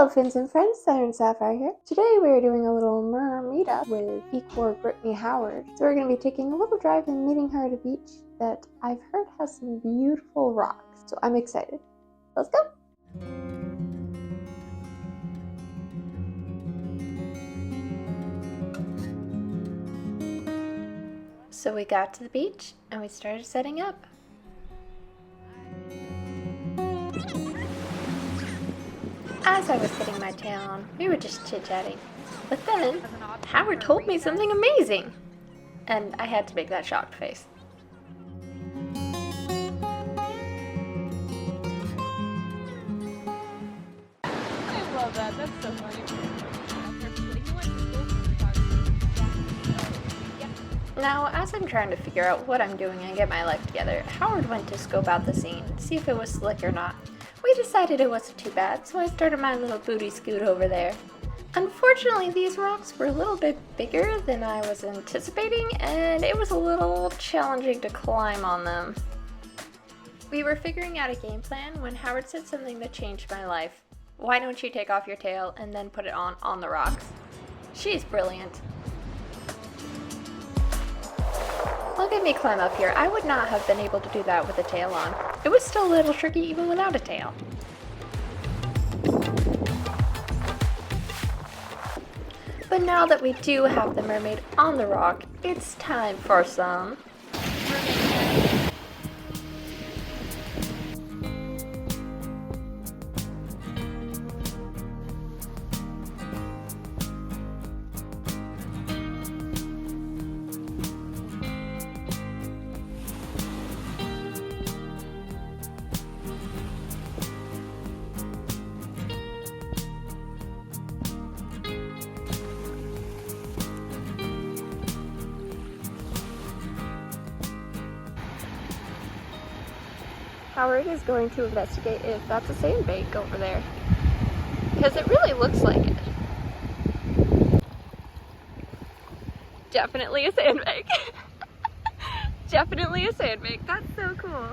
Hello fins and friends, Siren Sapphire here. Today we are doing a little mer meetup with Aequor, Brittany, Howard. So we're going to be taking a little drive and meeting her at a beach that I've heard has some beautiful rocks. So I'm excited. Let's go! So we got to the beach and we started setting up. As I was getting my tail on, we were just chit-chatting. But then, Howard told me something amazing! And I had to make that shocked face. I love that, that's so funny. Now, as I'm trying to figure out what I'm doing and get my life together, Howard went to scope out the scene, see if it was slick or not. We decided it wasn't too bad, so I started my little booty scoot over there. Unfortunately, these rocks were a little bit bigger than I was anticipating, and it was a little challenging to climb on them. We were figuring out a game plan when Howard said something that changed my life. Why don't you take off your tail and then put it on the rocks? She's brilliant. Look at me climb up here. I would not have been able to do that with a tail on. It was still a little tricky even without a tail. But now that we do have the mermaid on the rock, it's time for some Howard is going to investigate if that's a sandbank over there. Because it really looks like it. Definitely a sandbank. Definitely a sandbank. That's so cool.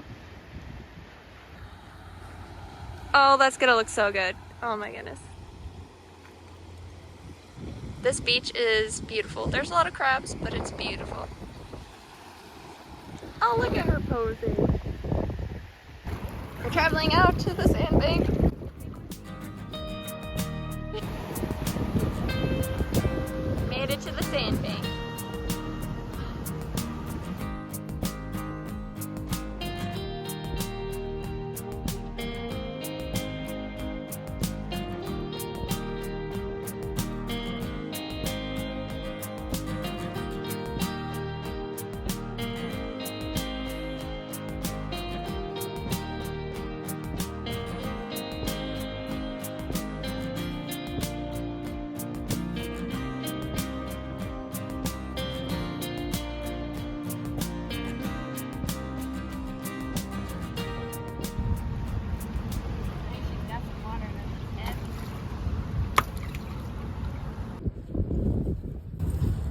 Oh, that's gonna look so good. Oh my goodness. This beach is beautiful. There's a lot of crabs, but it's beautiful. Oh, look at her posing. We're traveling out to the sandbank. Made it to the sandbank.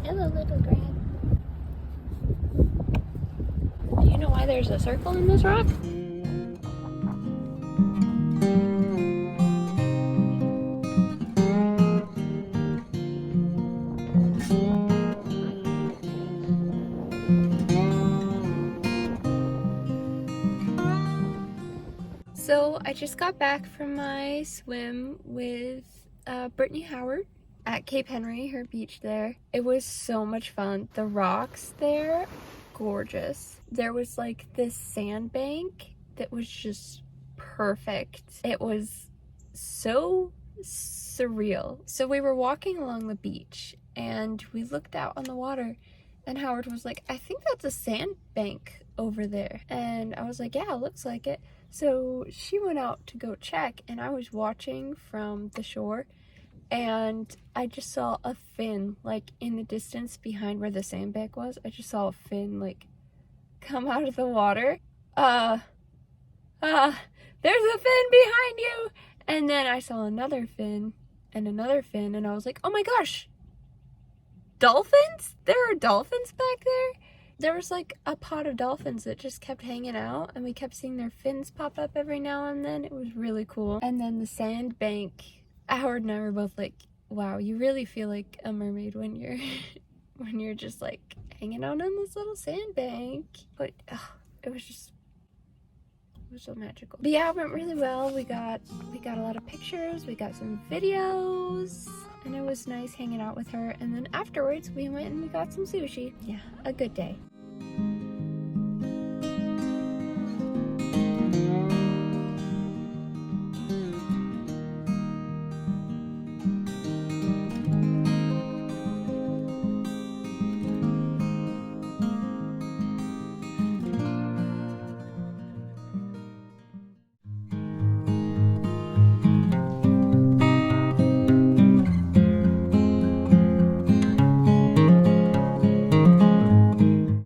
Hello, little Grant. Do you know why there's a circle in this rock? So I just got back from my swim with Brittany Howard at Cape Henry, her beach there. It was so much fun. The rocks there, gorgeous. There was like this sandbank that was just perfect. It was so surreal. So we were walking along the beach and we looked out on the water and Howard was like, I think that's a sandbank over there. And I was like, yeah, it looks like it. So she went out to go check and I was watching from the shore and I just saw a fin like in the distance behind where the sandbank was. I just saw a fin like come out of the water. There's a fin behind you. And then I saw another fin and I was like, oh my gosh, dolphins? There are dolphins back there? There was like a pod of dolphins that just kept hanging out and we kept seeing their fins pop up every now and then. It was really cool. And then the sandbank Howard and I were both like, wow, you really feel like a mermaid when you're when you're just like hanging out on this little sandbank. But it was so magical. But yeah, it went really well. We got a lot of pictures, we got some videos, and it was nice hanging out with her. And then afterwards we went and we got some sushi. Yeah, a good day.